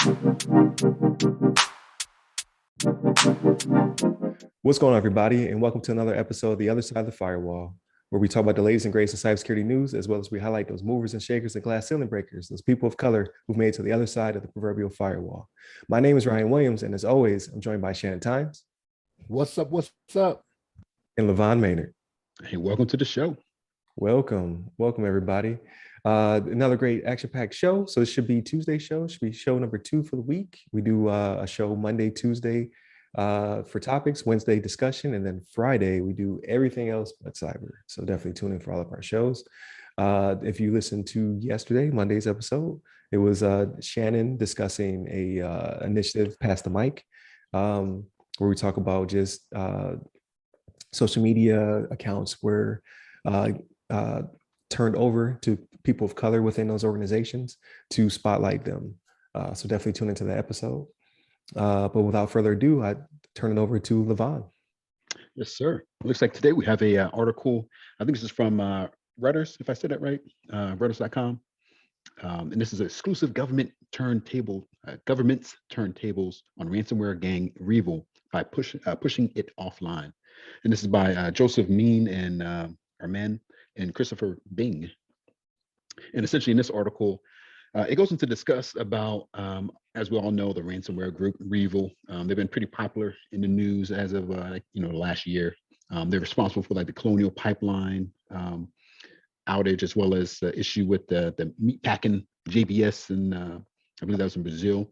What's going on, everybody, and welcome to another episode of The Other Side of the Firewall, where we talk about the latest and greatest in cybersecurity news, as well as we highlight those movers and shakers and glass ceiling breakers, those people of color who've made it to the other side of the proverbial firewall. My name is Ryan Williams, and as always, I'm joined by Shannon Times What's up? What's up? and LeVon Maynard. Hey, welcome to the show. Welcome, everybody. Another great action-packed show. So it should be Tuesday show. It should be show number 2 for the week. We do a show Monday, Tuesday for topics, Wednesday discussion, and then Friday we do everything else but cyber. So definitely tune in for all of our shows. If you listened to yesterday, Monday's episode, it was Shannon discussing a initiative, Pass the Mic, where we talk about just social media accounts were turned over to people of color within those organizations to spotlight them. So definitely tune into the episode. But without further ado, I turn it over to LeVon. Yes, sir. It looks like today we have a article. I think this is from Reuters, if I said that right, Reuters.com. And this is exclusive government's turntables on ransomware gang REvil by pushing it offline. And this is by Joseph Mean and Armen and Christopher Bing. And essentially in this article, it goes into discuss about, as we all know, the ransomware group REvil. They've been pretty popular in the news as of the last year. They're responsible for like the Colonial Pipeline outage, as well as the issue with the meatpacking JBS, and I believe that was in Brazil,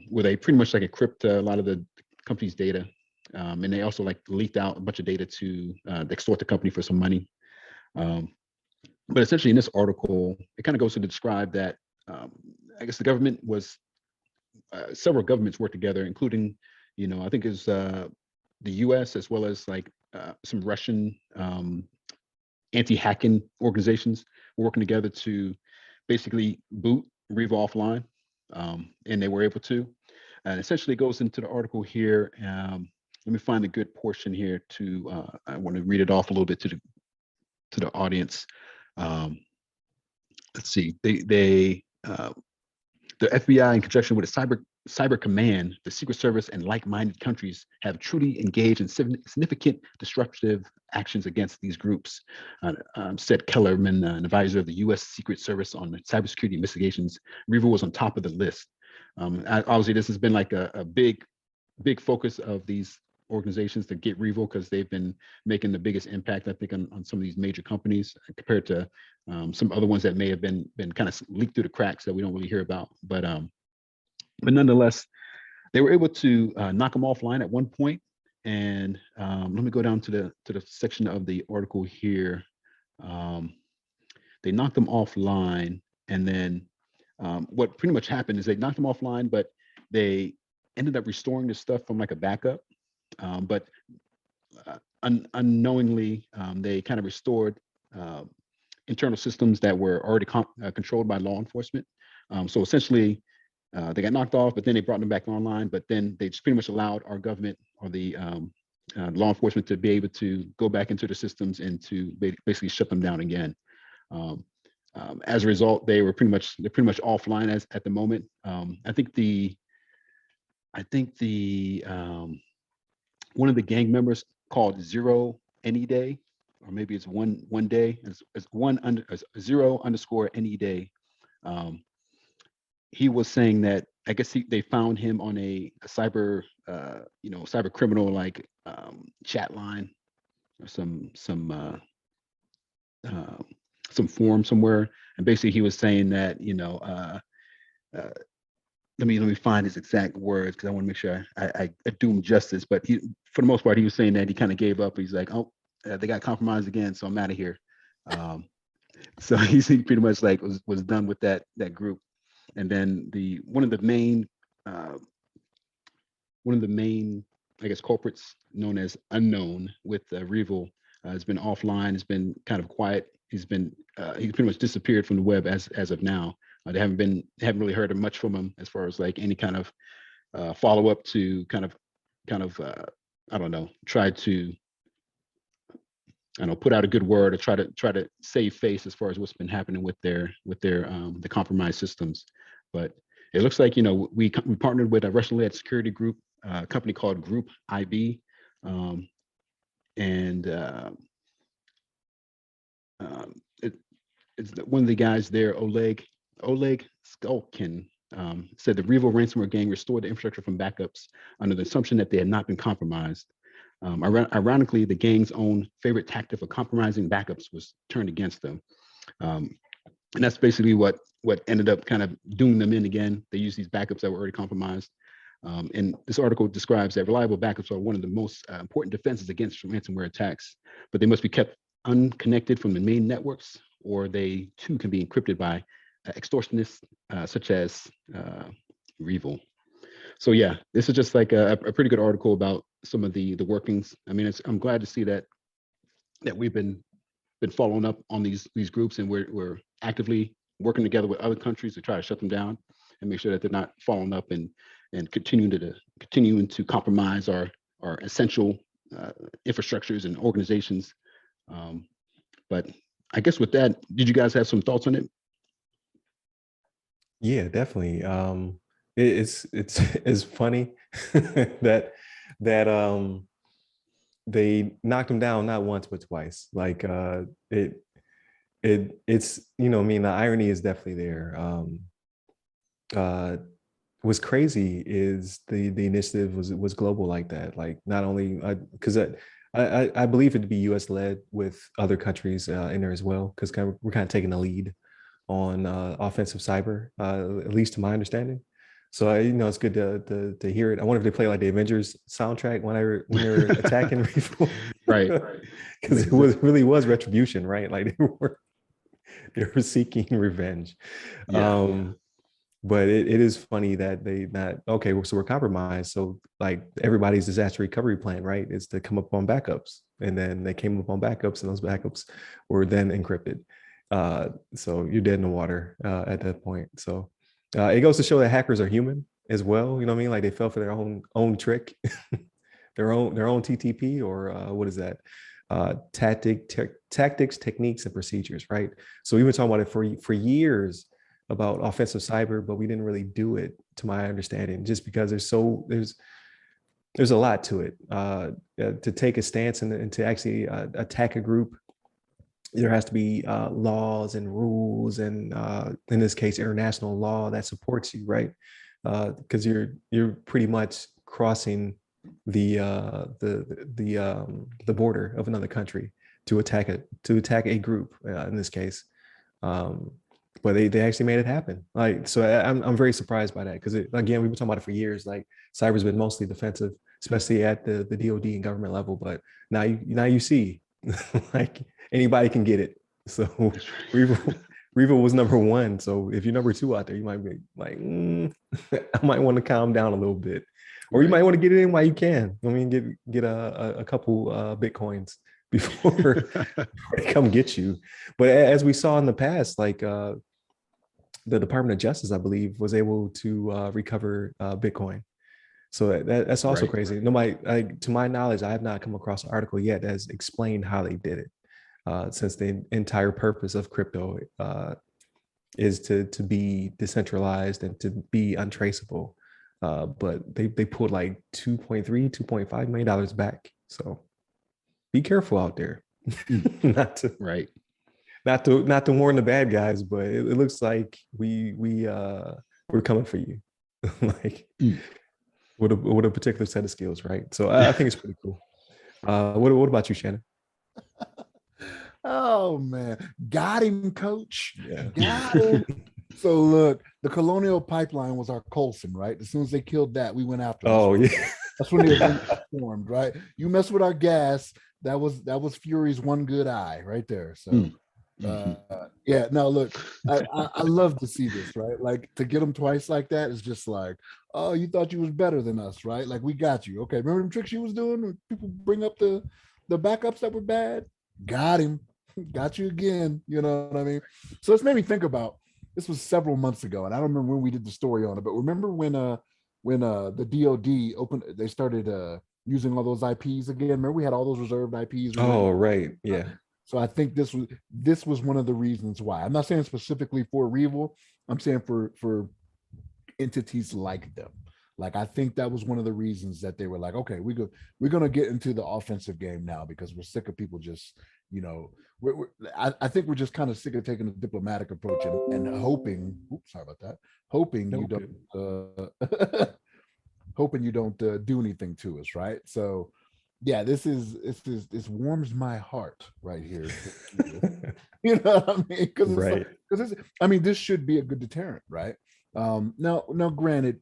where they pretty much like encrypt a lot of the company's data, and they also like leaked out a bunch of data to extort the company for some money. But essentially in this article, it kind of goes to describe that I guess the government was, several governments worked together, including, I think it's the US, as well as like some Russian anti-hacking organizations were working together to basically boot REvil offline, and they were able to. And essentially it goes into the article here. Let me find a good portion here to, I want to read it off a little bit to the audience. Let's see, the FBI, in conjunction with the Cyber Command, the Secret Service, and like-minded countries have truly engaged in significant disruptive actions against these groups, said Kellerman, an advisor of the U.S. Secret Service on cybersecurity investigations. REvil was on top of the list. Obviously, this has been like a big focus of these organizations to get REvil, because they've been making the biggest impact, I think, on some of these major companies compared to some other ones that may have been kind of leaked through the cracks that we don't really hear about. But nonetheless, they were able to knock them offline at one point. And let me go down to the section of the article here. They knocked them offline, and then what pretty much happened is they knocked them offline, but they ended up restoring the stuff from like a backup. But unknowingly, they kind of restored internal systems that were already controlled by law enforcement. So essentially, they got knocked off, but then they brought them back online. But then they just pretty much allowed our government, or the law enforcement, to be able to go back into the systems and to basically shut them down again. As a result, they're pretty much offline at the moment. I think the one of the gang members called Zero Any Day, or maybe it's one day, it's zero underscore any day. He was saying that I guess they found him on a cyber cyber criminal like chat line, or some forum somewhere, and basically he was saying that let me find his exact words, because I want to make sure I do him justice. But he, for the most part, he was saying that he kind of gave up. He's like, oh, they got compromised again, so I'm out of here. So he pretty much like was done with that group. And then one of the main I guess culprits, known as Unknown, with REvil, has been offline. Has been kind of quiet. He's pretty much disappeared from the web as of now. They haven't really heard much from him as far as like any kind of follow up to kind of I don't know, try to put out a good word, or try to save face as far as what's been happening with their the compromised systems. But It looks like, we partnered with a Russian-led security group, a company called GroupIB, and it's one of the guys there, Oleg Skulkin, said the REvil ransomware gang restored the infrastructure from backups under the assumption that they had not been compromised. Ironically, the gang's own favorite tactic of compromising backups was turned against them. And that's basically what ended up kind of doing them in again. They used these backups that were already compromised. And this article describes that reliable backups are one of the most important defenses against ransomware attacks, but they must be kept unconnected from the main networks, or they too can be encrypted by extortionists such as REvil. So yeah, this is just like a pretty good article about some of the workings. I mean, I'm glad to see that we've been following up on these groups, and we're actively working together with other countries to try to shut them down and make sure that they're not following up and continuing to compromise our essential infrastructures and organizations. But I guess with that, did you guys have some thoughts on it? Yeah, definitely. It's funny that they knocked him down not once but twice. Like it's I mean, the irony is definitely there. What's crazy is the initiative was global like that. Like not only because I believe it to be U.S. led with other countries in there as well, because we're kind of taking the lead on offensive cyber, at least to my understanding. So it's good to hear it. I wonder if they play like the Avengers soundtrack when they're attacking people, right? Because it really was retribution, right? Like they were seeking revenge. Yeah. But it is funny that they not okay. So we're compromised. So like everybody's disaster recovery plan, right, is to come up on backups, and then they came up on backups, and those backups were then encrypted. So you're dead in the water at that point. So it goes to show that hackers are human as well. You know what I mean? Like they fell for their own trick, their own TTP, or what is that? Tactics, techniques, and procedures, right? So we've been talking about it for years about offensive cyber, but we didn't really do it, to my understanding, just because there's a lot to it. To take a stance and to actually attack a group, there has to be laws and rules, and in this case, international law that supports you, right? Because you're pretty much crossing the border of another country to attack a group in this case. But they actually made it happen. Like, so I'm very surprised by that, because again, we've been talking about it for years. Like cyber's been mostly defensive, especially at the DoD and government level. But now you see, like anybody can get it. So REvil was number one. So if you're number two out there, you might be like, I might want to calm down a little bit, or you might want to get it in while you can. I mean, get a couple Bitcoins before they come get you. But as we saw in the past, like the Department of Justice, I believe, was able to recover Bitcoin. So that's also crazy. To my knowledge, I have not come across an article yet that has explained how they did it, since the entire purpose of crypto is to be decentralized and to be untraceable. But they pulled like $2.5 million back. So be careful out there. Not to warn the bad guys, but it looks like we're coming for you. Like with a particular set of skills, right? So I think it's pretty cool. What about you, Shannon? Oh man, got him, coach. Yeah. Got him. So look, the Colonial Pipeline was our Colson, right? As soon as they killed that, we went after them. Oh yeah. That's when they formed, right? You mess with our gas, that was Fury's one good eye right there. So yeah, no, look, I love to see this, right? Like to get them twice like that is just like, oh, you thought you was better than us, right? Like we got you. Okay, remember them tricks you was doing when people bring up the backups that were bad? Got him. Got you again. You know what I mean? So this made me think about, this was several months ago, and I don't remember when we did the story on it, but remember when the DoD opened, they started using all those IPs again. Remember we had all those reserved IPs. Oh, right. Yeah. So I think this was one of the reasons why. I'm not saying specifically for REvil. I'm saying for entities like them. Like, I think that was one of the reasons that they were like, okay, we're going to get into the offensive game now because we're sick of people just, you know, I think we're just kind of sick of taking a diplomatic approach and hoping, oops, sorry about that, hoping you don't, hoping you don't do anything to us, right? So, yeah, this warms my heart right here. You know what I mean? Because right. I mean, this should be a good deterrent, right? Now, granted,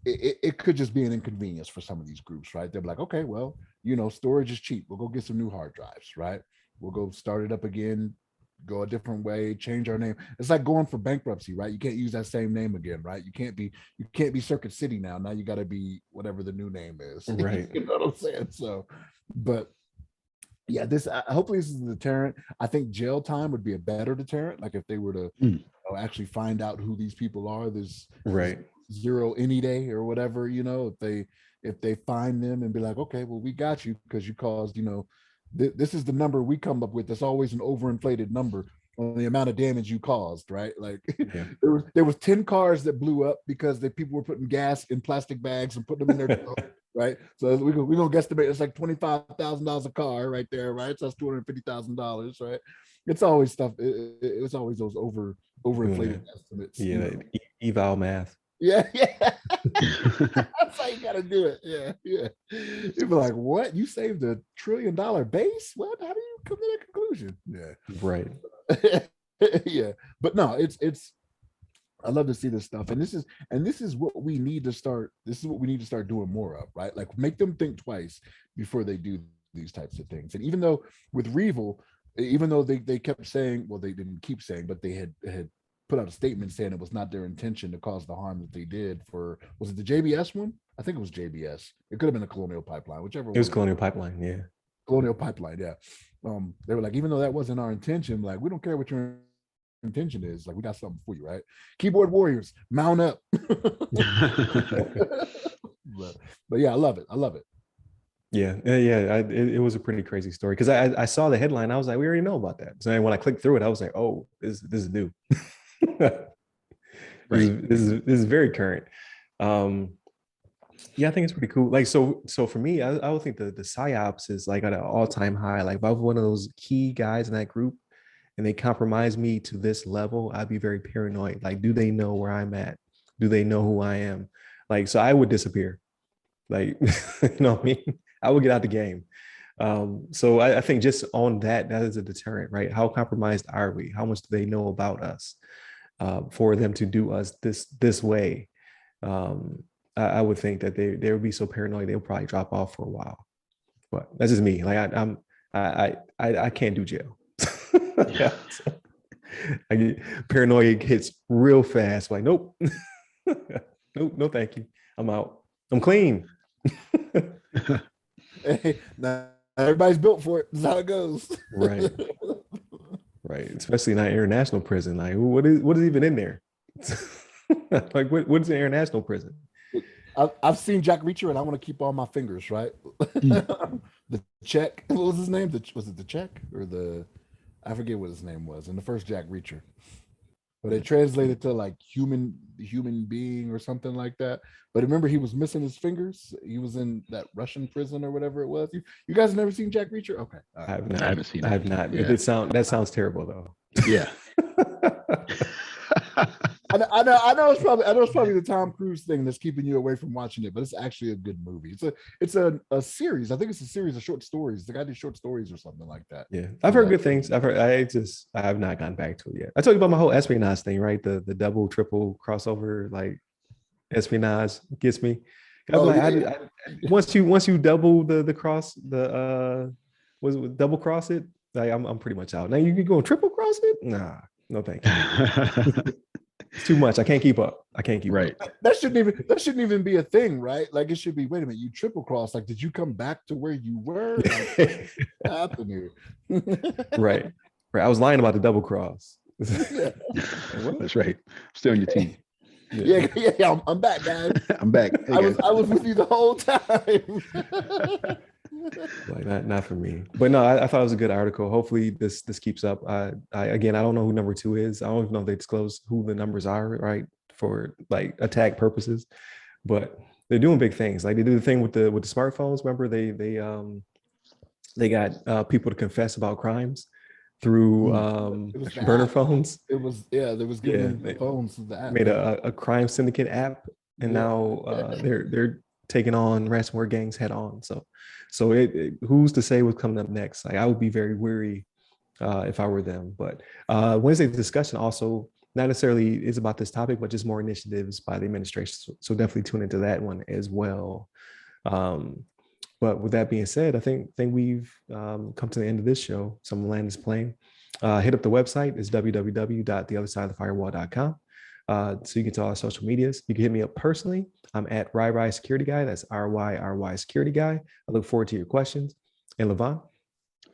it could just be an inconvenience for some of these groups, right? They're like, okay, well, you know, storage is cheap. We'll go get some new hard drives, right? We'll go start it up again, go a different way, change our name. It's like going for bankruptcy, right? You can't use that same name again, right? You can't be Circuit City now. Now you got to be whatever the new name is. Right. You know what I'm saying? So, but yeah, hopefully this is a deterrent. I think jail time would be a better deterrent. Like if they were to actually find out who these people are, there's right. zero any day or whatever, you know, if they find them and be like, okay, well, we got you because you caused, you know, this is the number we come up with. That's always an overinflated number on the amount of damage you caused, right? Like there was 10 cars that blew up because the people were putting gas in plastic bags and putting them in their right? So we're gonna guesstimate it's like $25,000 a car right there, right? So that's $250,000, right? It's always stuff. It's always those overinflated estimates. Yeah, you know? eval math. Yeah. That's how you gotta do it. Yeah. You'd be like, what? You saved $1 trillion base? What? How do you come to that conclusion? Yeah. Right. Yeah. But no, it's I love to see this stuff. And this is what we need to start. This is what we need to start doing more of, right? Like make them think twice before they do these types of things. And even though with REvil, even though they kept saying, well, they didn't keep saying, but they had put out a statement saying it was not their intention to cause the harm that they did for, was it the JBS one? I think it was JBS. It could have been a Colonial Pipeline, whichever one. It was Colonial Pipeline, yeah. Colonial Pipeline, yeah. They were like, even though that wasn't our intention, like, we don't care what your intention is. Like, we got something for you, right? Keyboard warriors, mount up. But yeah, I love it. Yeah. It was a pretty crazy story because I saw the headline. I was like, we already know about that. So when I clicked through it, I was like, oh, this is new. Right. This is very current. Yeah, I think it's pretty cool. Like, so for me, I would think the psyops is like at an all-time high. Like if I was one of those key guys in that group and they compromise me to this level, I'd be very paranoid. Like, do they know where I'm at? Do they know who I am? Like, so I would disappear. Like, you know what I mean? I would get out the game. So I think just on that is a deterrent, right? How compromised are we? How much do they know about us for them to do us this way? I would think that they would be so paranoid they'll probably drop off for a while. But that's just me. Like I can't do jail. Yeah. I get paranoid hits real fast. Like, nope. Nope, no thank you. I'm out. I'm clean. Hey, now everybody's built for it. That's how it goes. Right. Right. Especially not international prison. Like, what is even in there? Like, what is an international prison? I've seen Jack Reacher and I want to keep all my fingers, right? The Czech, what was his name? Was it the Czech or I forget what his name was in the first Jack Reacher. But it translated to like human being or something like that. But remember, he was missing his fingers. He was in that Russian prison or whatever it was. You guys never seen Jack Reacher? Okay. I have not. I haven't seen it. I have not. Yeah. That sounds terrible though. Yeah. I know it's probably the Tom Cruise thing that's keeping you away from watching it, but it's actually a good movie. It's a series. I think it's a series of short stories. The guy did short stories or something like that. Yeah, I've heard good things. I have not gotten back to it yet. I told you about my whole espionage thing, right? The double, triple crossover, like espionage gets me. Once you double the cross, was it double cross it? Like I'm pretty much out. Now you can go triple cross it? Nah, no thank you. It's too much. I can't keep up. Right. Up. That shouldn't even be a thing, right? Like it should be, wait a minute, you triple cross. Like, did you come back to where you were? Like, what happened here? Right. I was lying about the double cross. Yeah. That's right. Stay on your team. Yeah. I'm back, guys. I'm back. Hey, I was with you the whole time. Like not for me. But no, I thought it was a good article. Hopefully this keeps up. Again, I don't know who number 2 is. I don't even know if they disclose who the numbers are, right? For like attack purposes. But they're doing big things. Like they do the thing with the smartphones. Remember they got people to confess about crimes through It was the burner app. phones. It was they was giving Yeah, the phones to the app. made a crime syndicate app, and Yeah. now they're taking on ransomware gangs head on. So who's to say what's coming up next? Like I would be very weary if I were them. But Wednesday's discussion also not necessarily is about this topic, but just more initiatives by the administration. So definitely tune into that one as well. But with that being said, I think we've come to the end of this show. Some land is playing. Hit up the website. It's www.theothersideofthefirewall.com. So you can tell our social medias. You can hit me up personally. I'm at RY Security Guy. That's RY Security Guy. I look forward to your questions. And LeVon?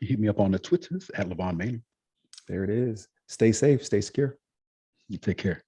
You hit me up on the Twitters at LeVon Maynard. There it is. Stay safe. Stay secure. You take care.